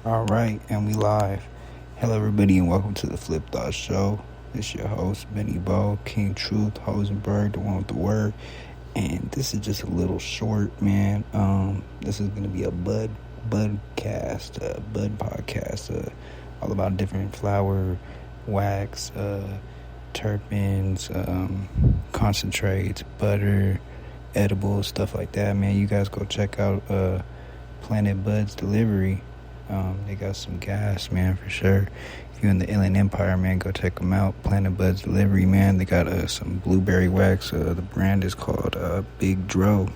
All right, and we live. Hello, everybody, and welcome to the Flip Thought Show. It's your host, Benny Bo, King Truth, Hosenberg, the one with the word. And this is just a little short, man. This is going to be a bud podcast, all about different flower, wax, terpenes, concentrates, butter, edibles, stuff like that, man. You guys go check out Planet Buds Delivery. They got some gas, man, for sure. If you're in the Inland Empire, man, go check them out. Planet Buds Delivery, man. They got some blueberry wax. The brand is called Big Dro.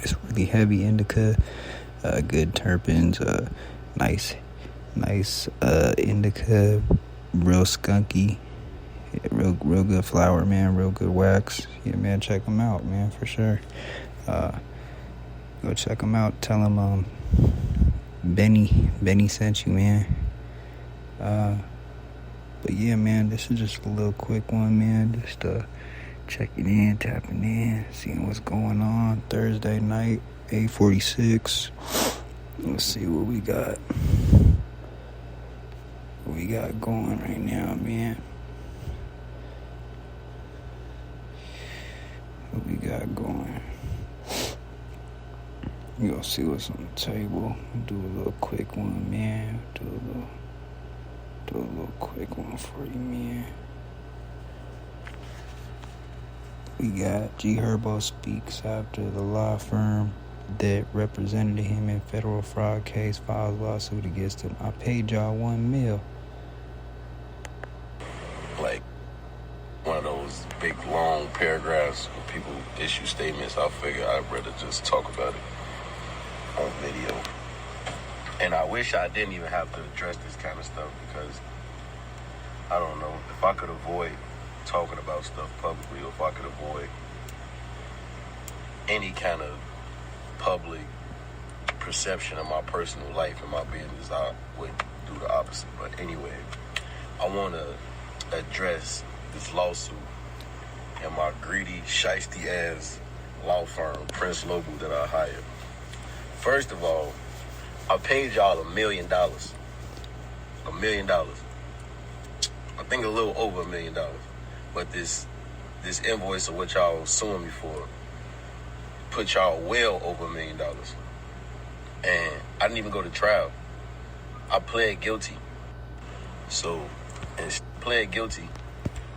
It's really heavy indica, good terpenes, nice indica, real skunky, real good flower, man, real good wax. Yeah, man, check them out, man, for sure. Go check them out. Tell them Benny sent you, man. But yeah, man, this is just a little quick one, man. Just checking in, tapping in, seeing what's going on. Thursday night, 8:46. Let's see what we got. What we got going right now, man. What we got going. You gonna see what's on the table. Do a little quick one, man. Do a little quick one for you, man. We got G Herbo speaks after the law firm that represented him in federal fraud case files lawsuit against him. I paid y'all $1 million. Like one of those big long paragraphs where people issue statements. I figure I'd rather just talk about it on video. And I wish I didn't even have to address this kind of stuff because I don't know if I could avoid talking about stuff publicly, or if I could avoid any kind of public perception of my personal life and my business, I would do the opposite. But anyway, I want to address this lawsuit and my greedy, shiesty ass law firm, Prince Lobo, that I hired. First of all, I paid y'all $1 million. $1 million. I think a little over $1 million. But this invoice of what y'all suing me for put y'all well over $1 million. And I didn't even go to trial. I pled guilty. And pled guilty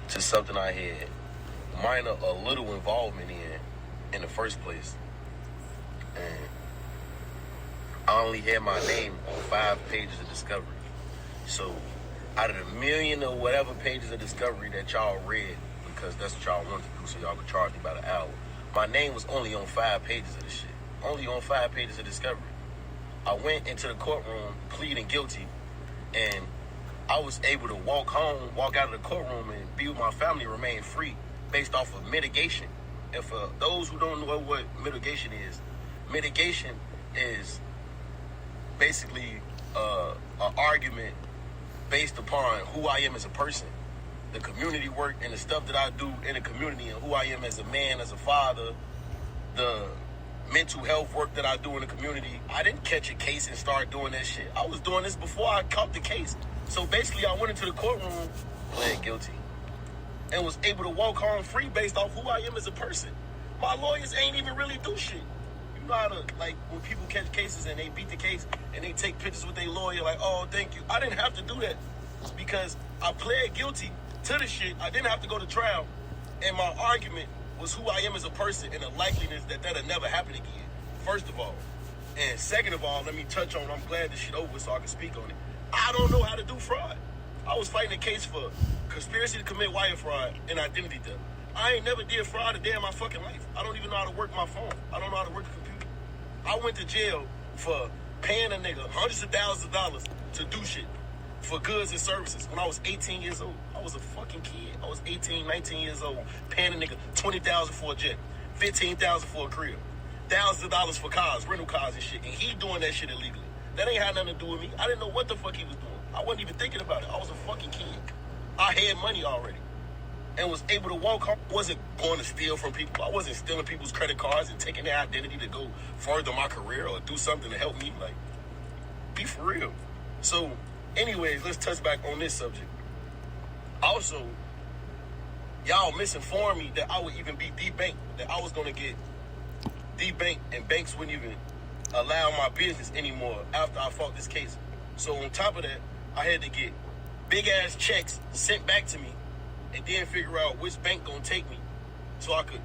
to something I had a little involvement in the first place. And I only had my name on 5 pages of discovery. So out of the 1 million or whatever pages of discovery that y'all read, because that's what y'all wanted to do so y'all could charge me by the hour, my name was only on 5 pages of this shit. Only on 5 pages of discovery. I went into the courtroom pleading guilty, and I was able to walk out of the courtroom and be with my family and remain free based off of mitigation. And for those who don't know what mitigation is basically an argument based upon who I am as a person, the community work and the stuff that I do in the community, and who I am as a man, as a father, the mental health work that I do in the community. I didn't catch a case and start doing that shit. I was doing this before I caught the case. So basically, I went into the courtroom, pled guilty, and was able to walk home free based off who I am as a person. My lawyers ain't even really do shit. You know how to, like, when people catch cases and they beat the case and they take pictures with their lawyer, like, oh, thank you. I didn't have to do that because I pled guilty to the shit. I didn't have to go to trial. And my argument was who I am as a person and the likeliness that that'll never happen again, first of all. And second of all, let me touch on, I'm glad this shit over so I can speak on it. I don't know how to do fraud. I was fighting a case for conspiracy to commit wire fraud and identity theft. I ain't never did fraud a day in my fucking life. I don't even know how to work my phone. I don't know how to work a computer. I went to jail for paying a nigga hundreds of thousands of dollars to do shit for goods and services when I was 18 years old. I was a fucking kid. I was 18, 19 years old, paying a nigga $20,000 for a jet, $15,000 for a crib, thousands of dollars for cars, rental cars and shit, and he doing that shit illegally. That ain't had nothing to do with me. I didn't know what the fuck he was doing. I wasn't even thinking about it. I was a fucking kid. I had money already and was able to walk home. I wasn't going to steal from people. I wasn't stealing people's credit cards and taking their identity to go further my career or do something to help me. Like, Be for real. So, anyways, let's touch back on this subject. Also, y'all misinformed me that I would even be debanked, that I was going to get debanked and banks wouldn't even allow my business anymore after I fought this case. So on top of that, I had to get big ass checks sent back to me and then figure out which bank gonna take me so I could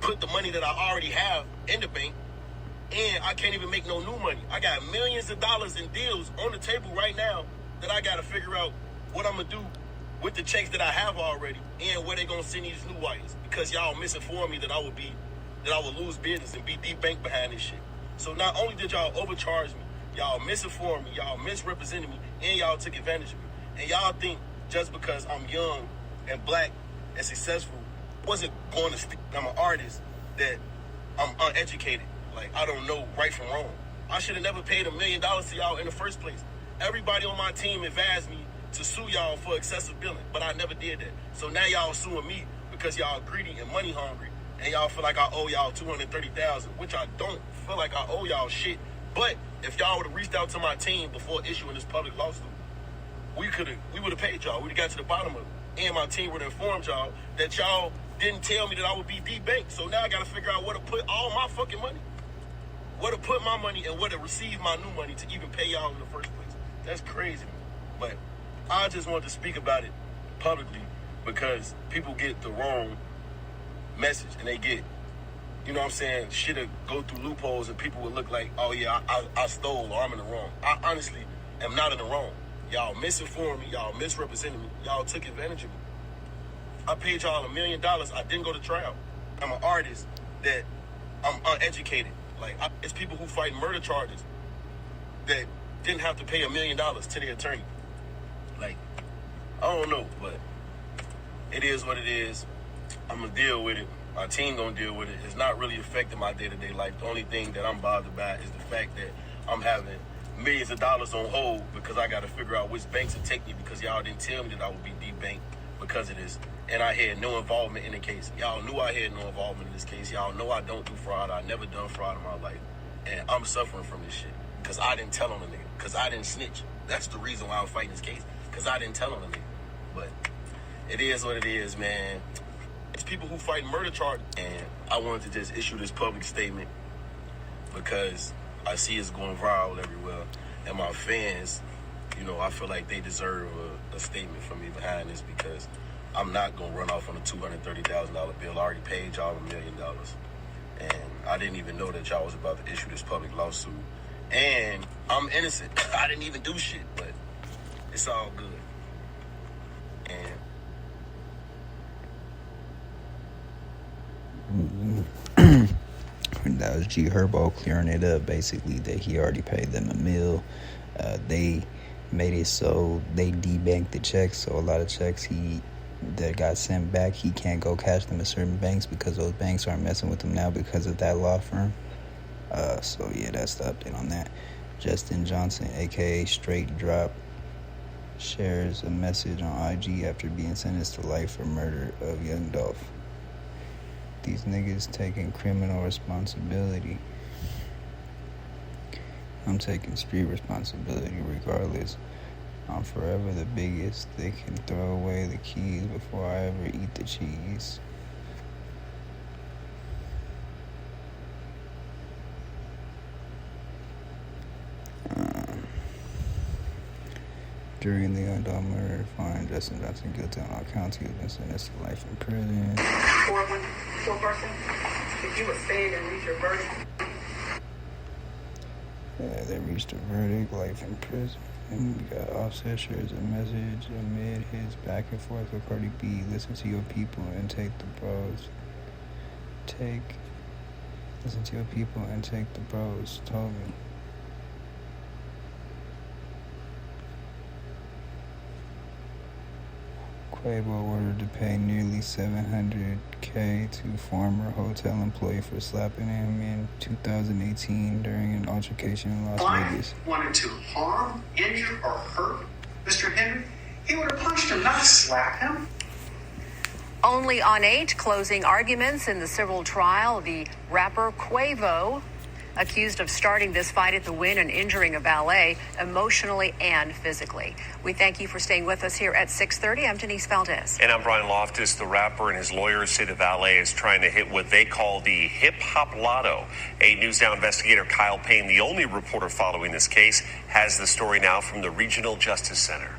put the money that I already have in the bank, and I can't even make no new money. I got millions of dollars in deals on the table right now that I gotta figure out what I'm gonna do with the checks that I have already and where they gonna send these new wires, because y'all misinformed me that I would lose business and be debanked behind this shit. So not only did y'all overcharge me, y'all misinformed me, y'all misrepresented me, and y'all took advantage of me. And y'all think just because I'm young and black and successful, wasn't going to stick, I'm an artist, that I'm uneducated. Like, I don't know right from wrong. I should have never paid $1 million to y'all in the first place. Everybody on my team advised me to sue y'all for excessive billing, but I never did that. So now y'all suing me because y'all greedy and money hungry, and y'all feel like I owe y'all $230,000, which I don't feel like I owe y'all shit. But if y'all would have reached out to my team before issuing this public lawsuit, we would have paid y'all. We'd have got to the bottom of it. And my team would have informed y'all that y'all didn't tell me that I would be debanked. So now I got to figure out where to put all my fucking money. Where to put my money and where to receive my new money to even pay y'all in the first place. That's crazy. But I just wanted to speak about it publicly because people get the wrong message, and they get, you know what I'm saying, shit'll go through loopholes and people will look like, oh yeah, I stole or I'm in the wrong. I honestly am not in the wrong. Y'all misinformed me, y'all misrepresented me, y'all took advantage of me. I paid y'all $1 million, I didn't go to trial. I'm an artist that I'm uneducated. Like, it's people who fight murder charges that didn't have to pay $1 million to their attorney. Like, I don't know, but it is what it is. I'm gonna deal with it. My team gonna deal with it. It's not really affecting my day-to-day life. The only thing that I'm bothered by is the fact that I'm having millions of dollars on hold because I gotta figure out which banks to take me because y'all didn't tell me that I would be debanked because of this. And I had no involvement in the case. Y'all knew I had no involvement in this case. Y'all know I don't do fraud. I never done fraud in my life. And I'm suffering from this shit because I didn't tell on the nigga. Because I didn't snitch. That's the reason why I'm fighting this case. Because I didn't tell on the nigga. But it is what it is, man. It's people who fight murder charges. And I wanted to just issue this public statement because I see it's going viral everywhere. And my fans, you know, I feel like they deserve a statement from me behind this because I'm not going to run off on a $230,000 bill. I already paid y'all $1 million. And I didn't even know that y'all was about to issue this public lawsuit. And I'm innocent. I didn't even do shit, but it's all good. And that was G Herbo clearing it up, basically, that he already paid them $1 million. They made it so they debanked the checks, so a lot of checks that got sent back, he can't go cash them at certain banks because those banks aren't messing with him now because of that law firm. So yeah, that's the update on that. Justin Johnson, aka Straight Drop, shares a message on IG after being sentenced to life for murder of Young Dolph. These niggas taking criminal responsibility. I'm taking street responsibility regardless. I'm forever the biggest. They can throw away the keys before I ever eat the cheese. During the Young Dolph murder, find Justin Johnson guilty on all counts. He has been sentenced to life in prison. For a person, if you would stand and read your verdict. Yeah, they reached a verdict, life in prison. And we got Offset shares a message amid his back and forth with Cardi B. Listen to your people and take the bros. Listen to your people and take the bros. Told me. Quavo ordered to pay nearly $700K to former hotel employee for slapping him in 2018 during an altercation in Las Vegas. If wanted to harm, injure, or hurt Mr. Henry, he would have punched him, not slap him. Only on 8 closing arguments in the civil trial, the rapper Quavo accused of starting this fight at the Wynn and injuring a valet emotionally and physically. We thank you for staying with us here at 6:30. I'm Denise Valdez. And I'm Brian Loftus. The rapper and his lawyers say the valet is trying to hit what they call the hip-hop lotto. 8 News Now investigator Kyle Payne, the only reporter following this case, has the story now from the Regional Justice Center.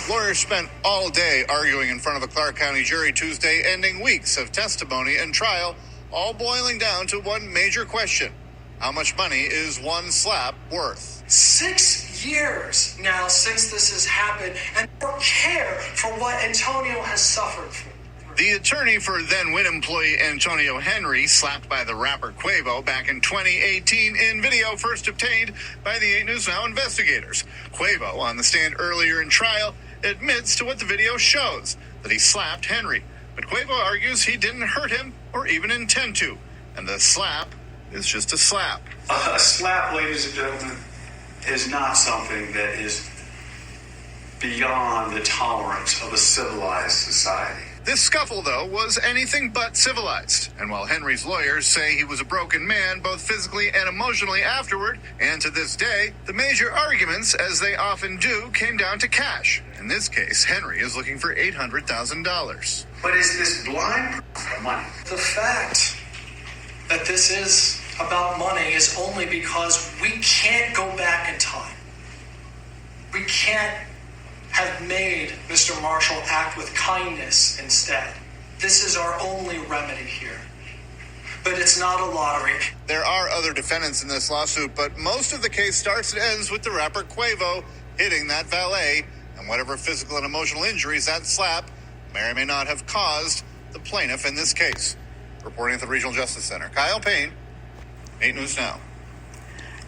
Lawyers spent all day arguing in front of a Clark County jury Tuesday, ending weeks of testimony and trial, all boiling down to one major question. How much money is one slap worth? 6 years now since this has happened, and don't care for what Antonio has suffered for. The attorney for then Wynn employee Antonio Henry, slapped by the rapper Quavo back in 2018 in video first obtained by the 8 News Now investigators. Quavo, on the stand earlier in trial, admits to what the video shows, that he slapped Henry. But Quavo argues he didn't hurt him or even intend to, and the slap is just a slap. A slap, ladies and gentlemen, is not something that is beyond the tolerance of a civilized society. This scuffle, though, was anything but civilized. And while Henry's lawyers say he was a broken man, both physically and emotionally afterward, and to this day, the major arguments, as they often do, came down to cash. In this case, Henry is looking for $800,000. But is this blind money? The fact that this is about money is only because we can't go back in time. We can't have made Mr. Marshall act with kindness instead. This is our only remedy here. But it's not a lottery. There are other defendants in this lawsuit, but most of the case starts and ends with the rapper Quavo hitting that valet, and whatever physical and emotional injuries that slap may or may not have caused the plaintiff in this case. Reporting at the Regional Justice Center, Kyle Payne, 8 News Now.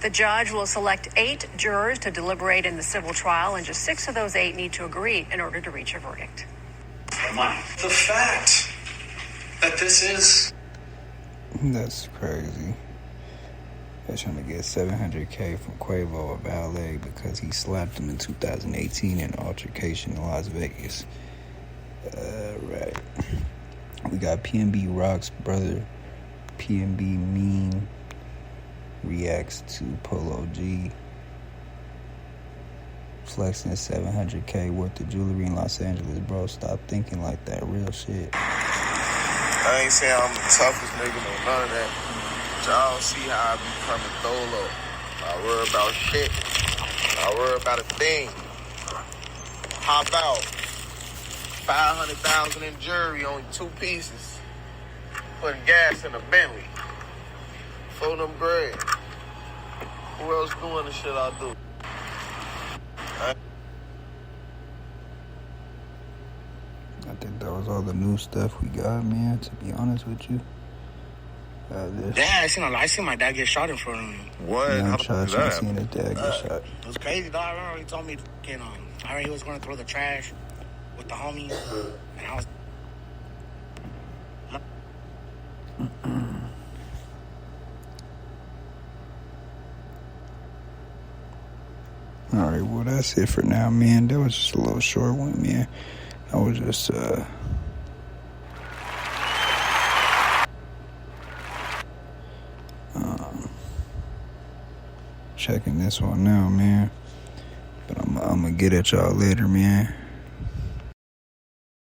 The judge will select 8 jurors to deliberate in the civil trial, and just 6 of those 8 need to agree in order to reach a verdict. The fact that this is... That's crazy. They're trying to get $700K from Quavo, a valet, because he slapped him in 2018 in an altercation in Las Vegas. Right. We got PNB Rock's brother, PNB Mean, reacts to Polo G flexing $700K worth of jewelry in Los Angeles. Bro, stop thinking like that. Real shit. I ain't saying I'm the toughest nigga, no none of that. But y'all see how I be coming tholo. I worry about shit. I worry about a thing. Hop out. 500,000 in jewelry, only 2 pieces. Putting gas in a Bentley. For them bread. Who else doing the shit I do? I think that was all the new stuff we got, man, to be honest with you. Yeah, I seen my dad get shot in front of me. What? Young Chachi seen his dad get shot. It was crazy, dog. I remember he told me, I heard he was going to throw the trash with the homies, and I was... Alright, well, that's it for now, man. That was just a little short one, man. I was just, checking this one now, man. But I'm gonna get at y'all later, man.